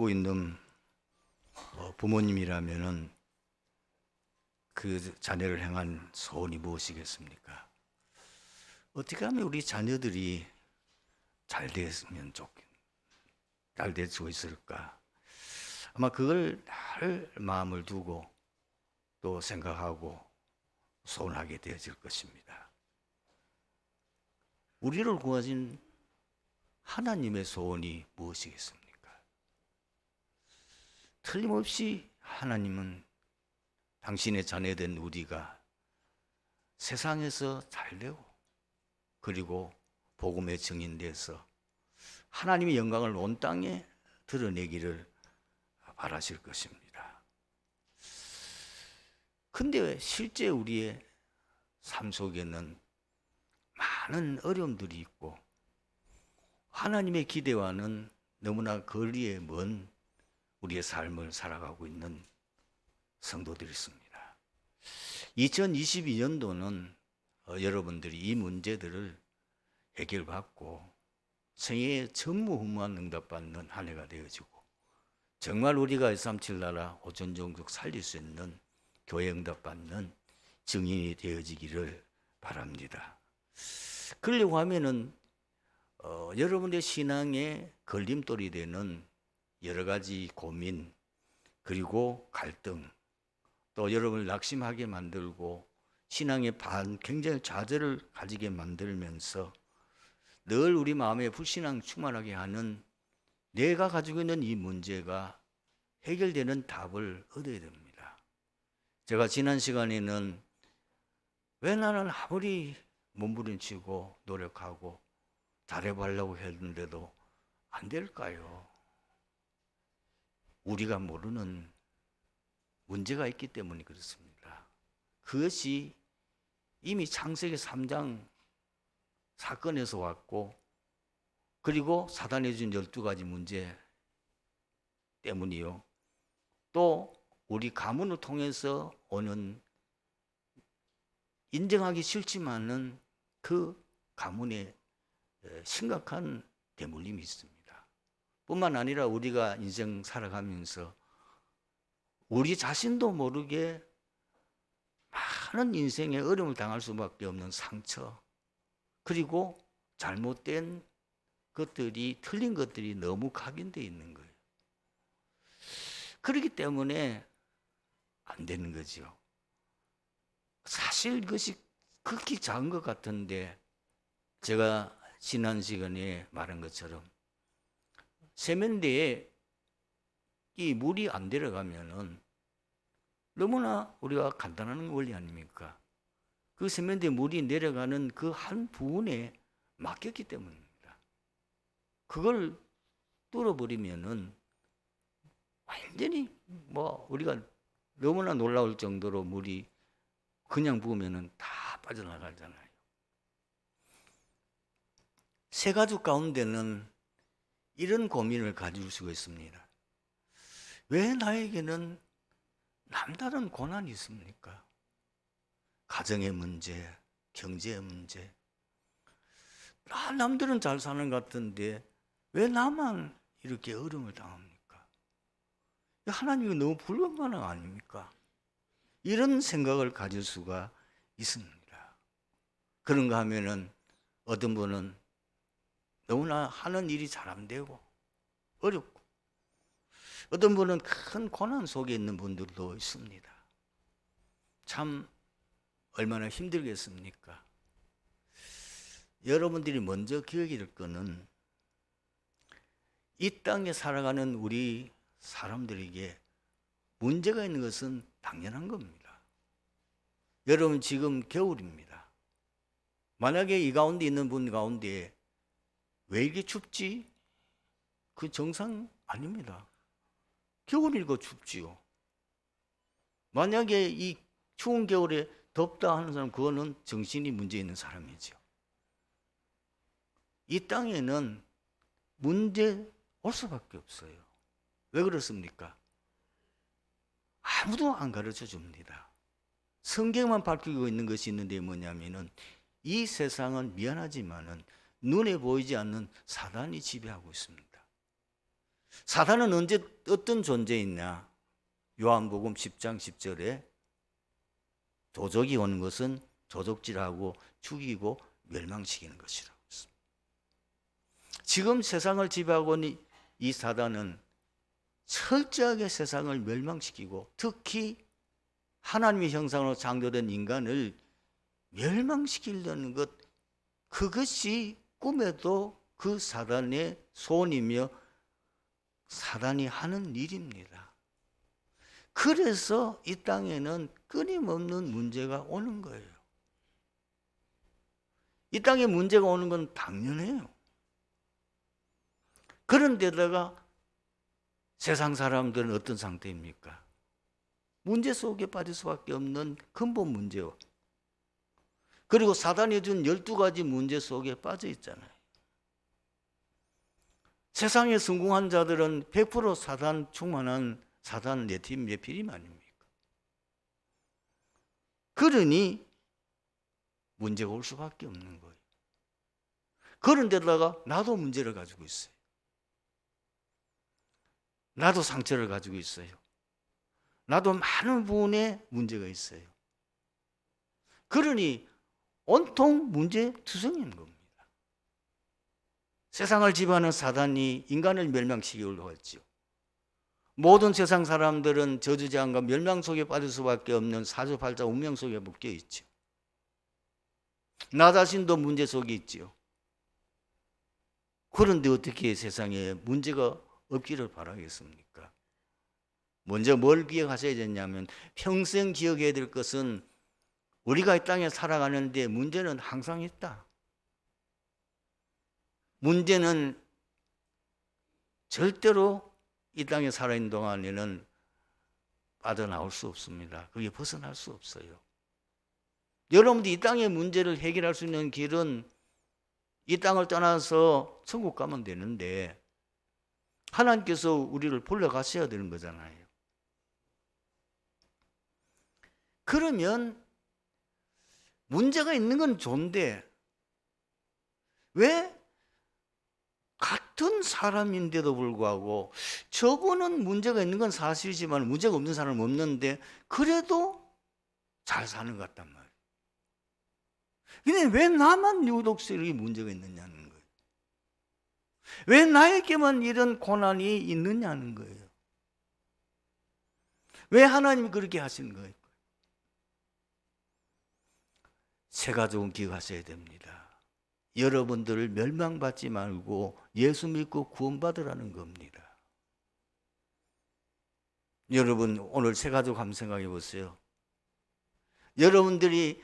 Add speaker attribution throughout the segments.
Speaker 1: 키우고 있는 부모님이라면은 그 자녀를 향한 소원이 무엇이겠습니까? 어떻게 하면 우리 자녀들이 잘 됐으면 잘 될 수 있을까? 아마 그걸 늘 마음을 두고 또 생각하고 소원하게 되어질 것입니다. 우리를 구하신 하나님의 소원이 무엇이겠습니까? 틀림없이 하나님은 당신의 자녀된 우리가 세상에서 잘되고 그리고 복음의 증인돼서 하나님의 영광을 온 땅에 드러내기를 바라실 것입니다. 근데 실제 우리의 삶 속에는 많은 어려움들이 있고 하나님의 기대와는 너무나 거리에 먼 우리의 삶을 살아가고 있는 성도들이 있습니다. 2022년도는 여러분들이 이 문제들을 해결받고 생애에 전무후무한 응답받는 한 해가 되어지고 정말 우리가 137 나라 오천종족 살릴 수 있는 교회 응답받는 증인이 되어지기를 바랍니다. 그러려고 하면은 여러분의 신앙에 걸림돌이 되는 여러 가지 고민 그리고 갈등 또 여러분을 낙심하게 만들고 신앙의 굉장히 좌절을 가지게 만들면서 늘 우리 마음에 불신앙 충만하게 하는 내가 가지고 있는 이 문제가 해결되는 답을 얻어야 됩니다. 제가 지난 시간에는 왜 나는 아무리 몸부림치고 노력하고 잘해보려고 했는데도 안 될까요? 우리가 모르는 문제가 있기 때문에 그렇습니다. 그것이 이미 창세기 3장 사건에서 왔고 그리고 사단이 준 12가지 문제 때문이요. 또 우리 가문을 통해서 오는 인정하기 싫지만은 그 가문에 심각한 대물림이 있습니다. 뿐만 아니라 우리가 인생 살아가면서 우리 자신도 모르게 많은 인생의 어려움을 당할 수밖에 없는 상처 그리고 잘못된 것들이 틀린 것들이 너무 각인되어 있는 거예요. 그렇기 때문에 안 되는 거죠. 사실 그것이 극히 작은 것 같은데 제가 지난 시간에 말한 것처럼 세면대에 이 물이 안 들어가면은 너무나 우리가 간단한 원리 아닙니까? 그 세면대에 물이 내려가는 그 한 부분에 막혔기 때문입니다. 그걸 뚫어버리면은 완전히 우리가 너무나 놀라울 정도로 물이 그냥 부으면은 다 빠져나가잖아요. 세 가족 가운데는 이런 고민을 가질 수가 있습니다. 왜 나에게는 남다른 고난이 있습니까? 가정의 문제, 경제의 문제. 남들은 잘 사는 것 같은데 왜 나만 이렇게 어려움을 당합니까? 하나님이 너무 불공평한 거 아닙니까? 이런 생각을 가질 수가 있습니다. 그런가 하면은 어떤 분은 너무나 하는 일이 잘 안 되고 어렵고 어떤 분은 큰 고난 속에 있는 분들도 있습니다. 참 얼마나 힘들겠습니까? 여러분들이 먼저 기억해야 될 거는 이 땅에 살아가는 우리 사람들에게 문제가 있는 것은 당연한 겁니다. 여러분 지금 겨울입니다. 만약에 이 가운데 있는 분 가운데 왜 이렇게 춥지? 그 정상 아닙니다. 겨울이고 춥지요. 만약에 이 추운 겨울에 덥다 하는 사람 그거는 정신이 문제 있는 사람이죠. 이 땅에는 문제 올 수밖에 없어요. 왜 그렇습니까? 아무도 안 가르쳐 줍니다. 성경만 밝히고 있는 것이 있는데 뭐냐면은 이 세상은 미안하지만은 눈에 보이지 않는 사단이 지배하고 있습니다. 사단은 언제 어떤 존재있냐? 요한복음 10장 10절에 도적이 오는 것은 도적질하고 죽이고 멸망시키는 것이라고 했습니다. 지금 세상을 지배하고 있는 이 사단은 철저하게 세상을 멸망시키고 특히 하나님의 형상으로 창조된 인간을 멸망시키려는 것, 그것이 꿈에도 그 사단의 소원이며 사단이 하는 일입니다. 그래서 이 땅에는 끊임없는 문제가 오는 거예요. 이 땅에 문제가 오는 건 당연해요. 그런데다가 세상 사람들은 어떤 상태입니까? 문제 속에 빠질 수밖에 없는 근본 문제요. 그리고 사단이 준 12가지 문제 속에 빠져 있잖아요. 세상에 성공한 자들은 100% 사단 충만한 사단 네팀 네필임 아닙니까? 그러니 문제가 올 수밖에 없는 거예요. 그런데다가 나도 문제를 가지고 있어요. 나도 상처를 가지고 있어요. 나도 많은 부분에 문제가 있어요. 그러니 온통 문제투성인 겁니다. 세상을 지배하는 사단이 인간을 멸망시키려고 했죠. 모든 세상 사람들은 저주재앙과 멸망 속에 빠질 수밖에 없는 사주팔자 운명 속에 묶여 있죠. 나 자신도 문제 속에 있지요. 그런데 어떻게 세상에 문제가 없기를 바라겠습니까? 먼저 뭘 기억하셔야 되냐면 평생 기억해야 될 것은 우리가 이 땅에 살아가는데 문제는 항상 있다. 문제는 절대로 이 땅에 살아있는 동안에는 빠져나올 수 없습니다. 그게 벗어날 수 없어요. 여러분들 이 땅의 문제를 해결할 수 있는 길은 이 땅을 떠나서 천국 가면 되는데 하나님께서 우리를 불러가셔야 되는 거잖아요. 그러면 문제가 있는 건 좋은데 왜 같은 사람인데도 불구하고 저분은 문제가 있는 건 사실이지만 문제가 없는 사람은 없는데 그래도 잘 사는 것 같단 말이에요. 근데 왜 나만 유독 이렇게 문제가 있느냐는 거예요. 왜 나에게만 이런 고난이 있느냐는 거예요. 왜 하나님이 그렇게 하시는 거예요? 세 가지는 기억하셔야 됩니다. 여러분들을 멸망받지 말고 예수 믿고 구원받으라는 겁니다. 여러분 오늘 세 가지 한번 생각해 보세요. 여러분들이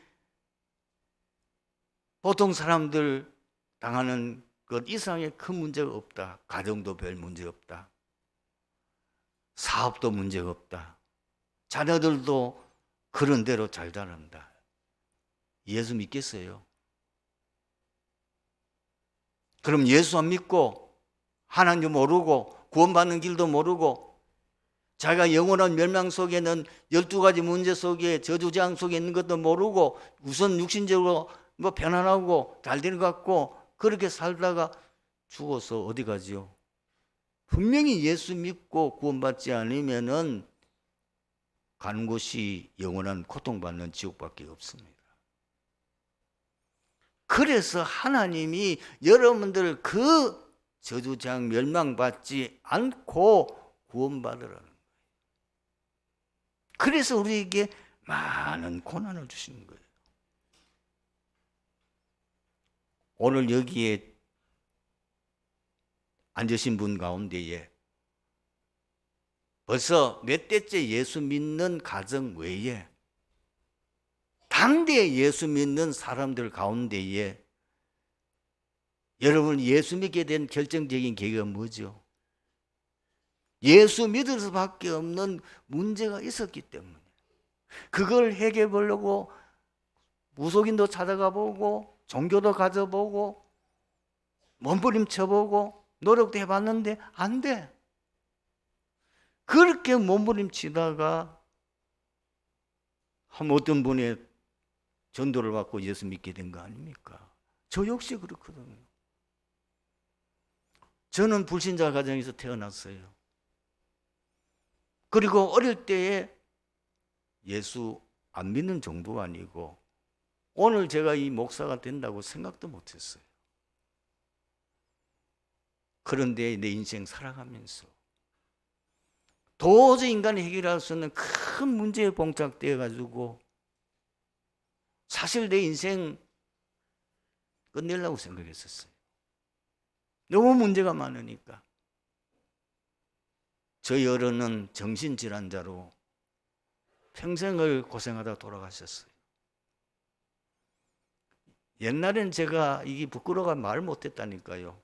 Speaker 1: 보통 사람들 당하는 것 이상의 큰 문제가 없다. 가정도 별 문제 없다. 사업도 문제가 없다. 자녀들도 그런 대로 잘 자란다. 예수 믿겠어요? 그럼 예수 안 믿고 하나님 모르고 구원받는 길도 모르고 자기가 영원한 멸망 속에는 12가지 문제 속에 저주재앙 속에 있는 것도 모르고 우선 육신적으로 편안하고 잘 되는 것 같고 그렇게 살다가 죽어서 어디 가지요? 분명히 예수 믿고 구원받지 않으면은 가는 곳이 영원한 고통받는 지옥밖에 없습니다. 그래서 하나님이 여러분들 그 저주재앙 멸망받지 않고 구원받으라는 거예요. 그래서 우리에게 많은 고난을 주시는 거예요. 오늘 여기에 앉으신 분 가운데에 벌써 몇 대째 예수 믿는 가정 외에 당대에 예수 믿는 사람들 가운데에 여러분 예수 믿게 된 결정적인 계기가 뭐죠? 예수 믿을 수밖에 없는 문제가 있었기 때문에 그걸 해결해 보려고 무속인도 찾아가 보고 종교도 가져보고 몸부림쳐보고 노력도 해봤는데 안 돼. 그렇게 몸부림치다가 한 어떤 분의 전도를 받고 예수 믿게 된 거 아닙니까? 저 역시 그렇거든요. 저는 불신자 가정에서 태어났어요. 그리고 어릴 때에 예수 안 믿는 정도가 아니고 오늘 제가 이 목사가 된다고 생각도 못했어요. 그런데 내 인생 살아가면서 도저히 인간이 해결할 수 없는 큰 문제에 봉착되어 가지고 사실 내 인생 끝내려고 생각했었어요. 너무 문제가 많으니까. 저희 어른은 정신질환자로 평생을 고생하다 돌아가셨어요. 옛날엔 제가 이게 부끄러워가 말 못했다니까요.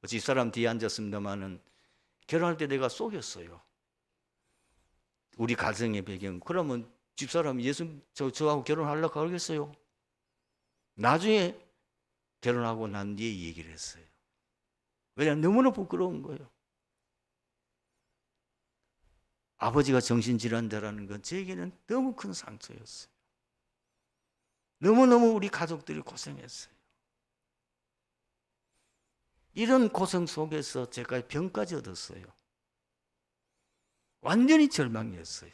Speaker 1: 집사람 뒤에 앉았습니다마는 결혼할 때 내가 속였어요. 우리 가정의 배경. 그러면 집사람이 예수 저하고 결혼하려고 하겠어요? 나중에 결혼하고 난 뒤에 얘기를 했어요. 왜냐하면 너무나 부끄러운 거예요. 아버지가 정신질환자라는 건 저에게는 너무 큰 상처였어요. 너무너무 우리 가족들이 고생했어요. 이런 고생 속에서 제가 병까지 얻었어요. 완전히 절망이었어요.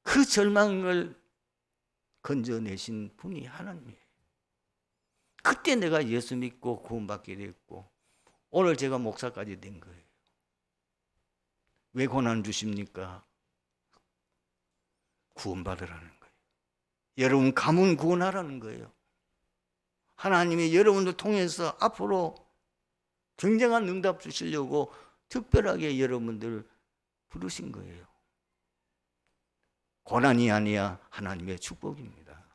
Speaker 1: 그 절망을 건져내신 분이 하나님이에요. 그때 내가 예수 믿고 구원받게 됐고 오늘 제가 목사까지 된 거예요. 왜 고난 주십니까? 구원받으라는 거예요. 여러분 가문 구원하라는 거예요. 하나님이 여러분들 통해서 앞으로 굉장한 응답 주시려고 특별하게 여러분들 부르신 거예요. 고난이 아니야 하나님의 축복입니다.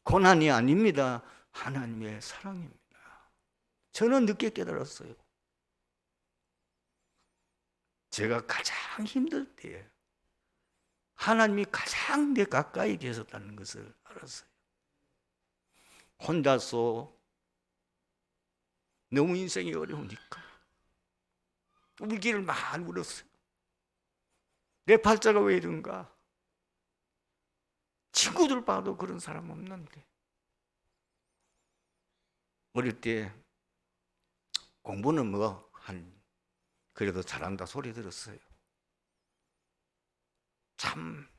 Speaker 1: 고난이 아닙니다. 하나님의 사랑입니다. 저는 늦게 깨달았어요. 제가 가장 힘들 때 하나님이 가장 내 가까이 계셨다는 것을 알았어요. 혼자서 너무 인생이 어려우니까 울기를 많이 울었어요. 내 팔자가 왜 이런가? 친구들 봐도 그런 사람 없는데. 어릴 때 공부는 그래도 잘한다 소리 들었어요. 참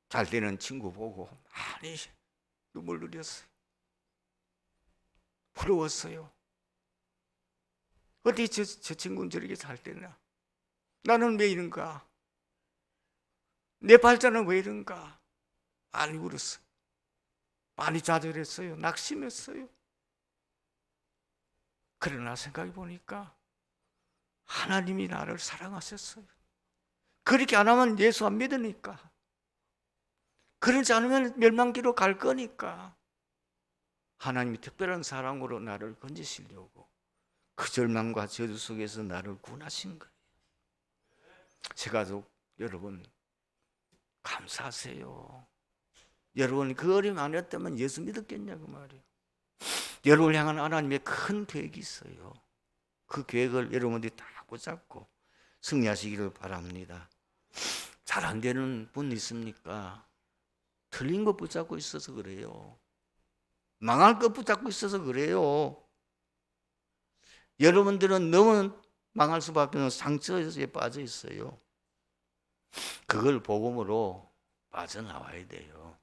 Speaker 1: 잘 되는 친구 보고 많이 눈물 흘렸어요. 부러웠어요. 어디 저 친구는 저렇게 잘 되나? 나는 왜 이런가? 내 발자는 왜 이런가? 많이 울었어요. 많이 좌절했어요. 낙심했어요. 그러나 생각해 보니까 하나님이 나를 사랑하셨어요. 그렇게 안 하면 예수 안 믿으니까. 그러지 않으면 멸망기로 갈 거니까. 하나님이 특별한 사랑으로 나를 건지시려고 그 절망과 저주 속에서 나를 구원하신 거예요. 제 가족 여러분 감사하세요. 여러분 그 어려움 아니었다면 예수 믿었겠냐고 말이에요. 여러분을 향한 하나님의 큰 계획이 있어요. 그 계획을 여러분들이 다 붙잡고 승리하시기를 바랍니다. 잘 안 되는 분 있습니까? 틀린 거 붙잡고 있어서 그래요. 망할 거 붙잡고 있어서 그래요. 여러분들은 너무 망할 수밖에 없는 상처에 빠져 있어요. 그걸 복음으로 빠져나와야 돼요.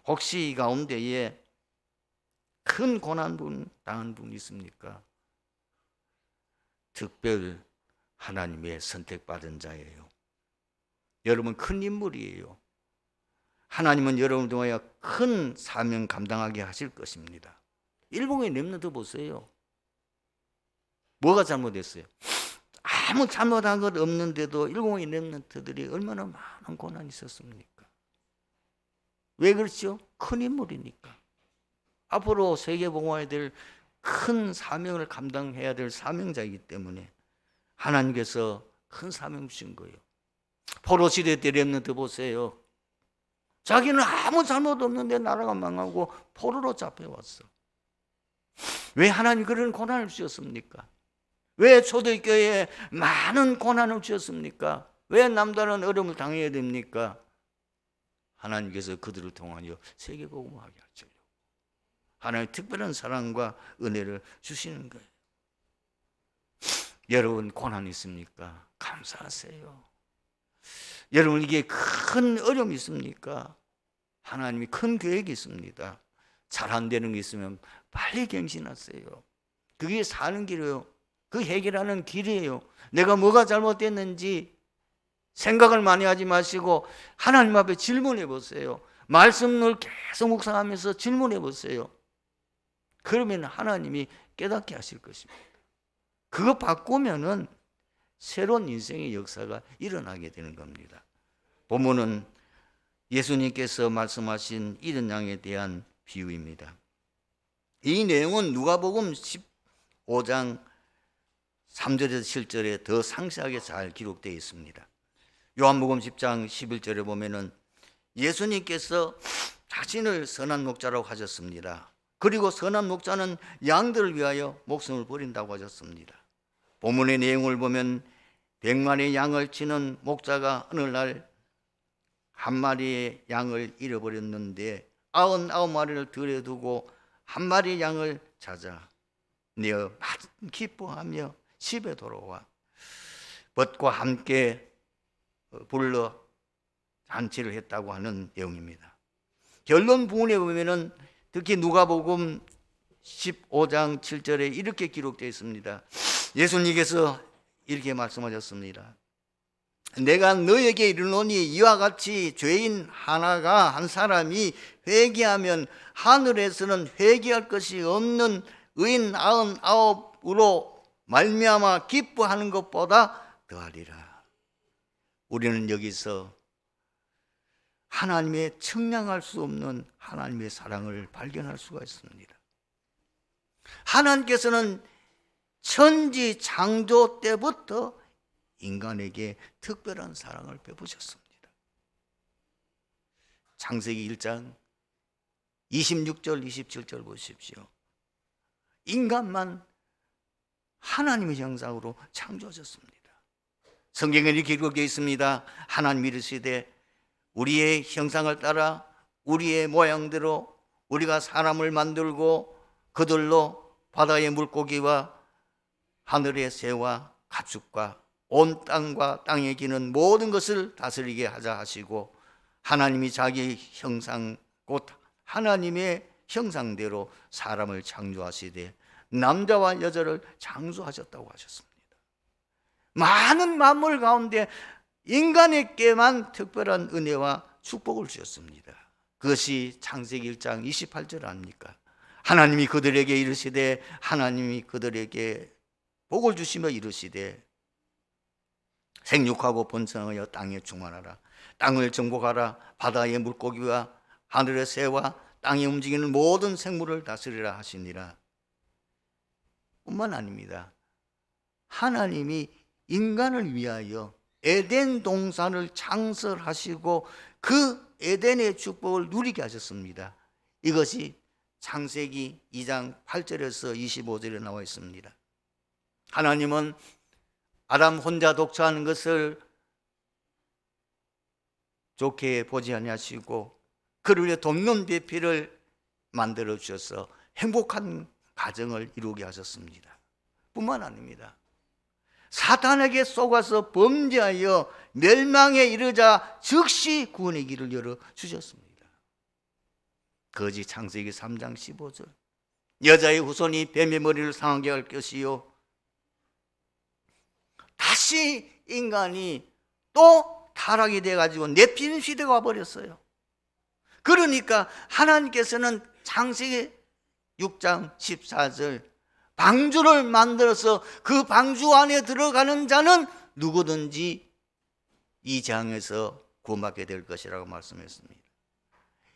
Speaker 1: 혹시 이 가운데에 큰 고난 당한 분 있습니까? 특별 하나님의 선택받은 자예요. 여러분 큰 인물이에요. 하나님은 여러분을 통하여 큰 사명 감당하게 하실 것입니다. 일본의 렘넌트 보세요. 뭐가 잘못됐어요? 아무 잘못한 것 없는데도 일본의 렘넌트들이 얼마나 많은 고난이 있었습니까? 왜 그렇죠? 큰 인물이니까. 앞으로 세계복음화해야 될 큰 사명을 감당해야 될 사명자이기 때문에 하나님께서 큰 사명 주신 거예요. 포로 시대 때 렘넌트 보세요. 자기는 아무 잘못 없는데 나라가 망하고 포로로 잡혀왔어. 왜 하나님 그런 고난을 주셨습니까? 왜 초대교회에 많은 고난을 주셨습니까? 왜 남다른 어려움을 당해야 됩니까? 하나님께서 그들을 통하여 세계복음화하게 하시려고. 하나님의 특별한 사랑과 은혜를 주시는 거예요. 여러분 고난 있습니까? 감사하세요. 여러분 이게 큰 어려움이 있습니까? 하나님이 큰 계획이 있습니다. 잘 안 되는 게 있으면 빨리 갱신하세요. 그게 사는 길이에요. 그 해결하는 길이에요. 내가 뭐가 잘못됐는지 생각을 많이 하지 마시고 하나님 앞에 질문해 보세요. 말씀을 계속 묵상하면서 질문해 보세요. 그러면 하나님이 깨닫게 하실 것입니다. 그거 바꾸면은 새로운 인생의 역사가 일어나게 되는 겁니다. 본문은 예수님께서 말씀하신 이른 양에 대한 비유입니다. 이 내용은 누가복음 15장 3절에서 7절에 더 상세하게 잘 기록되어 있습니다. 요한복음 10장 11절에 보면은 예수님께서 자신을 선한 목자라고 하셨습니다. 그리고 선한 목자는 양들을 위하여 목숨을 버린다고 하셨습니다. 본문의 내용을 보면 100마리의 양을 치는 목자가 어느 날 한 마리의 양을 잃어버렸는데 99마리를 들여두고 한 마리의 양을 찾아 내어 기뻐하며 집에 돌아와 벗과 함께 불러 잔치를 했다고 하는 내용입니다. 결론 부분에 보면은 특히 누가복음 15장 7절에 이렇게 기록되어 있습니다. 예수님께서 이렇게 말씀하셨습니다. 내가 너에게 이르노니 이와 같이 죄인 한 사람이 회개하면 하늘에서는 회개할 것이 없는 의인 99으로 말미암아 기뻐하는 것보다 더하리라. 우리는 여기서 하나님의 청량할 수 없는 하나님의 사랑을 발견할 수가 있습니다. 하나님께서는 천지 창조 때부터 인간에게 특별한 사랑을 베푸셨습니다. 창세기 1장 26절 27절 보십시오. 인간만 하나님의 형상으로 창조하셨습니다. 성경에 이렇게 기록되어 있습니다. 하나님이 이르시되 우리의 형상을 따라 우리의 모양대로 우리가 사람을 만들고 그들로 바다의 물고기와 하늘의 새와 가축과 온 땅과 땅에 기는 모든 것을 다스리게 하자 하시고 하나님이 자기 형상 곧 하나님의 형상대로 사람을 창조하시되 남자와 여자를 창조하셨다고 하셨습니다. 많은 만물 가운데 인간에게만 특별한 은혜와 축복을 주셨습니다. 그것이 창세기 1장 28절 아닙니까? 하나님이 그들에게 이르시되 하나님이 그들에게 복을 주시며 이르시되 생육하고 번성하여 땅에 충만하라. 땅을 정복하라. 바다의 물고기와 하늘의 새와 땅에 움직이는 모든 생물을 다스리라 하시니라. 뿐만 아닙니다. 하나님이 인간을 위하여 에덴 동산을 창설하시고 그 에덴의 축복을 누리게 하셨습니다. 이것이 창세기 2장 8절에서 25절에 나와 있습니다. 하나님은 아담 혼자 독처하는 것을 좋게 보지 아니하시고 그를 위해 돕는 배필을 만들어 주셔서 행복한 가정을 이루게 하셨습니다. 뿐만 아닙니다. 사탄에게 속아서 범죄하여 멸망에 이르자 즉시 구원의 길을 열어 주셨습니다. 그것이 창세기 3장 15절. 여자의 후손이 뱀의 머리를 상하게 할 것이요 다시 인간이 또 타락이 돼가지고 네피림 시대가 와버렸어요. 그러니까 하나님께서는 창세기 6장 14절 방주를 만들어서 그 방주 안에 들어가는 자는 누구든지 이 재앙에서 구원받게 될 것이라고 말씀했습니다.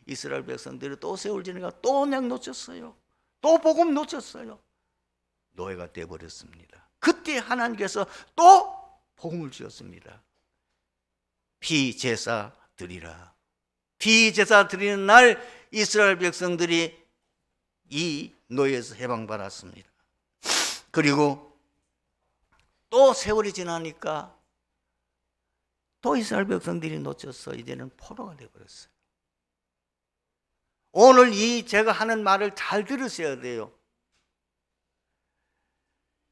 Speaker 1: 이스라엘 백성들이 또 세월 지니까 또 언약 놓쳤어요. 또 복음 놓쳤어요. 노예가 되어버렸습니다. 그때 하나님께서 또 복음을 주셨습니다. 피제사 드리라. 피제사 드리는 날 이스라엘 백성들이 이 노예에서 해방받았습니다. 그리고 또 세월이 지나니까 또 이스라엘 백성들이 놓쳐서 이제는 포로가 되어버렸어요. 오늘 이 제가 하는 말을 잘 들으셔야 돼요.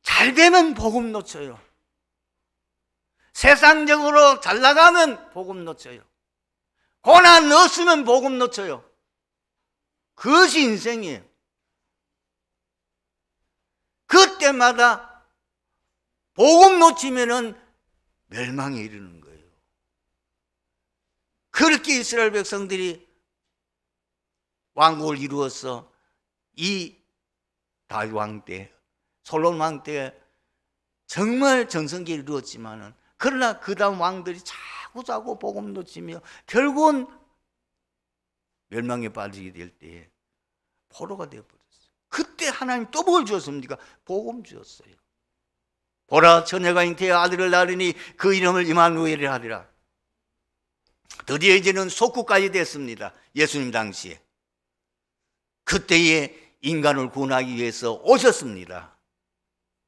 Speaker 1: 잘 되면 복음 놓쳐요. 세상적으로 잘 나가면 복음 놓쳐요. 고난 없으면 복음 놓쳐요. 그것이 인생이에요. 그때마다 복음 놓치면은 멸망에 이르는 거예요. 그렇게 이스라엘 백성들이 왕국을 이루어서 이 다윗 왕 때, 솔로몬 왕 때 정말 전성기를 이루었지만은, 그러나 그 다음 왕들이 자꾸 복음 놓치며 결국은 멸망에 빠지게 될 때에 포로가 되어버렸어요. 그때 하나님 또 뭘 주었습니까? 복음 주었어요. 보라, 처녀가 잉태하여 아들을 낳으니 그 이름을 임마누엘이라 하리라. 드디어 이제는 속국까지 됐습니다. 예수님 당시에. 그때에 인간을 구원하기 위해서 오셨습니다.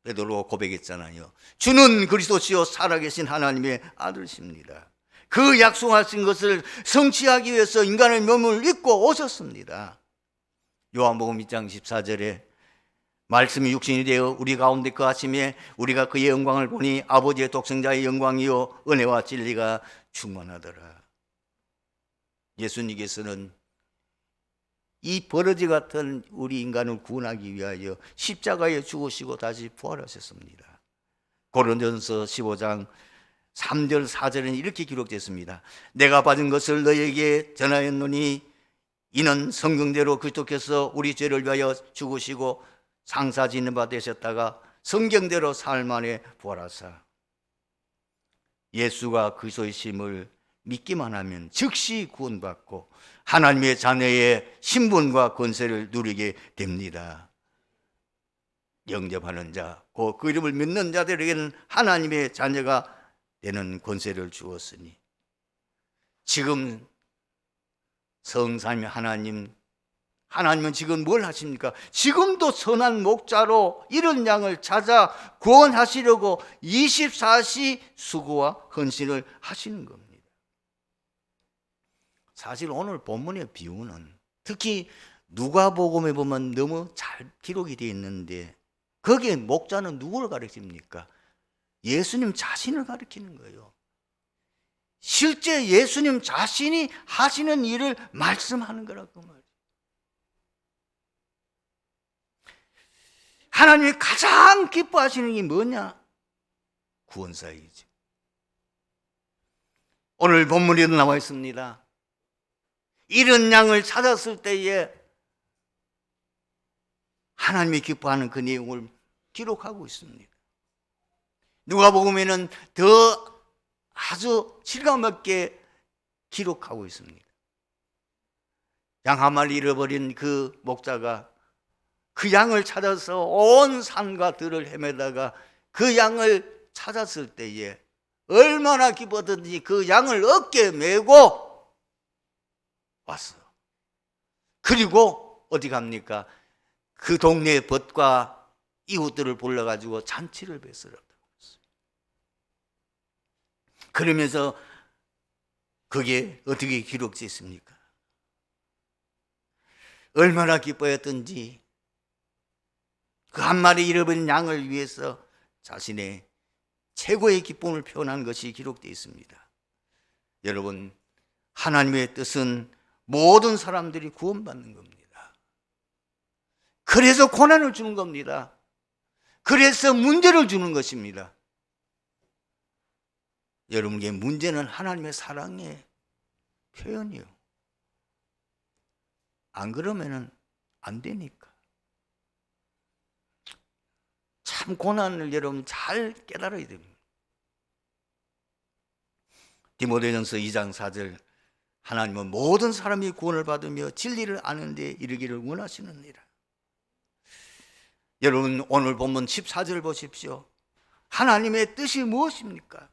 Speaker 1: 베드로가 고백했잖아요. 주는 그리스도시요 살아계신 하나님의 아들이십니다. 그 약속하신 것을 성취하기 위해서 인간의 몸을 입고 오셨습니다. 요한복음 2장 14절에 말씀이 육신이 되어 우리 가운데 거하심에 우리가 그의 영광을 보니 아버지의 독생자의 영광이요 은혜와 진리가 충만하더라. 예수님께서는 이 버러지 같은 우리 인간을 구원하기 위하여 십자가에 죽으시고 다시 부활하셨습니다. 고린도전서 15장 3절 4절에는 이렇게 기록됐습니다. 내가 받은 것을 너희에게 전하였노니 이는 성경대로 그리스도께서 우리 죄를 위하여 죽으시고 상사짓는 바 되셨다가 성경대로 사흘 만에 부활하사 예수가 그리스도이심을 믿기만 하면 즉시 구원받고 하나님의 자녀의 신분과 권세를 누리게 됩니다. 영접하는 자, 그 이름을 믿는 자들에게는 하나님의 자녀가 되는 권세를 주었으니, 지금 성삼위 하나님은 지금 뭘 하십니까? 지금도 선한 목자로 이런 양을 찾아 구원하시려고 24시 수고와 헌신을 하시는 겁니다. 사실 오늘 본문의 비유는 특히 누가복음에 보면 너무 잘 기록이 되어 있는데, 거기에 목자는 누구를 가리킵니까? 예수님 자신을 가리키는 거예요. 실제 예수님 자신이 하시는 일을 말씀하는 거라고 말이에요. 하나님이 가장 기뻐하시는 게 뭐냐? 구원사이죠. 오늘 본문에도 나와 있습니다. 이런 양을 찾았을 때에 하나님이 기뻐하는 그 내용을 기록하고 있습니다. 누가복음에는 더 아주 실감있게 기록하고 있습니다. 양 한 마리 잃어버린 그 목자가 그 양을 찾아서 온 산과 들을 헤매다가 그 양을 찾았을 때에 얼마나 기뻤든지 그 양을 어깨에 메고 왔어. 그리고 어디 갑니까? 그 동네의 벗과 이웃들을 불러가지고 잔치를 베풀었다고 했어요. 그러면서 그게 어떻게 기록되어 있습니까? 얼마나 기뻐했던지 그 한 마리 잃어버린 양을 위해서 자신의 최고의 기쁨을 표현한 것이 기록되어 있습니다. 여러분, 하나님의 뜻은 모든 사람들이 구원받는 겁니다. 그래서 고난을 주는 겁니다. 그래서 문제를 주는 것입니다. 여러분에게 문제는 하나님의 사랑의 표현이요. 안 그러면은 안 되니까. 참 고난을 여러분 잘 깨달아야 됩니다. 디모데전서 2장 4절 하나님은 모든 사람이 구원을 받으며 진리를 아는 데 이르기를 원하시느니라. 여러분 오늘 본문 14절 보십시오. 하나님의 뜻이 무엇입니까?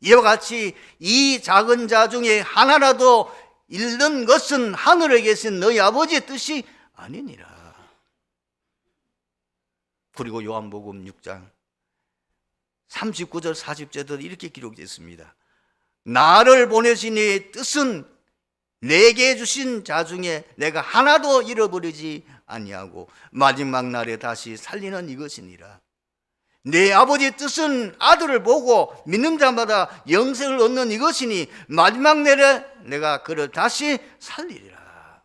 Speaker 1: 이와 같이 이 작은 자 중에 하나라도 잃는 것은 하늘에 계신 너희 아버지의 뜻이 아니니라. 그리고 요한복음 6장 39절 40절도 이렇게 기록되어 있습니다. 나를 보내신 이의 뜻은 내게 주신 자 중에 내가 하나도 잃어버리지 아니하고 마지막 날에 다시 살리는 이것이니라. 내 아버지의 뜻은 아들을 보고 믿는 자마다 영생을 얻는 이것이니 마지막 날에 내가 그를 다시 살리리라.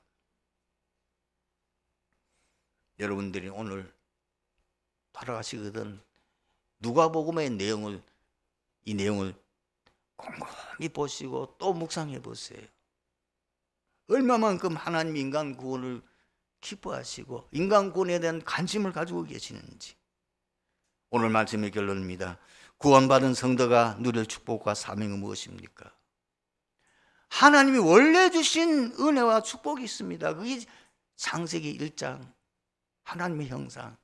Speaker 1: 여러분들이 오늘 돌아가시거든 누가복음의 이 내용을 곰곰이 보시고 또 묵상해 보세요. 얼마만큼 하나님 인간 구원을 기뻐하시고 인간 구원에 대한 관심을 가지고 계시는지. 오늘 말씀의 결론입니다. 구원받은 성도가 누릴 축복과 사명은 무엇입니까? 하나님이 원래 주신 은혜와 축복이 있습니다. 그게 창세기 1장 하나님의 형상,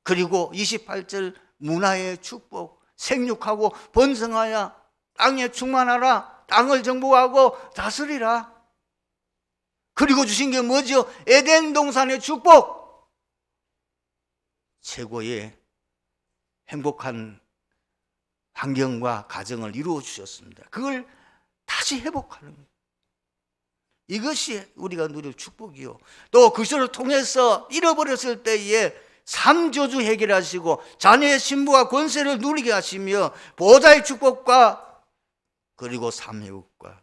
Speaker 1: 그리고 28절 문화의 축복, 생육하고 번성하여 땅에 충만하라, 땅을 정복하고 다스리라. 그리고 주신 게 뭐죠? 에덴 동산의 축복, 최고의 행복한 환경과 가정을 이루어 주셨습니다. 그걸 다시 회복하는 거예요. 이것이 우리가 누릴 축복이요. 또 그것을 통해서 잃어버렸을 때에 삼저주 해결하시고 자녀의 신부와 권세를 누리게 하시며 보호자의 축복과 그리고 삼회복과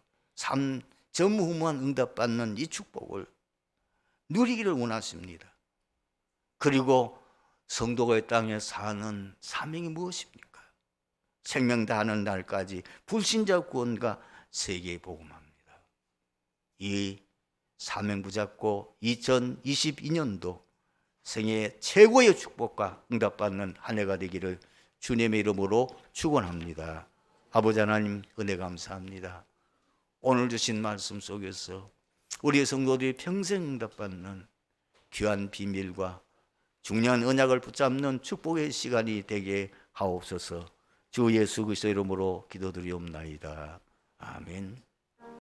Speaker 1: 전무후무한 응답받는 이 축복을 누리기를 원하십니다. 그리고 성도가 이 땅에 사는 사명이 무엇입니까? 생명 다하는 날까지 불신자 구원과 세계에 복음합니다. 이 사명 붙잡고 2022년도 생애 최고의 축복과 응답받는 한 해가 되기를 주님의 이름으로 축원합니다. 아버지 하나님, 은혜 감사합니다. 오늘 주신 말씀 속에서 우리의 성도들이 평생 응답받는 귀한 비밀과 중요한 언약을 붙잡는 축복의 시간이 되게 하옵소서. 주 예수 그리스도 이름으로 기도드리옵나이다. 아멘.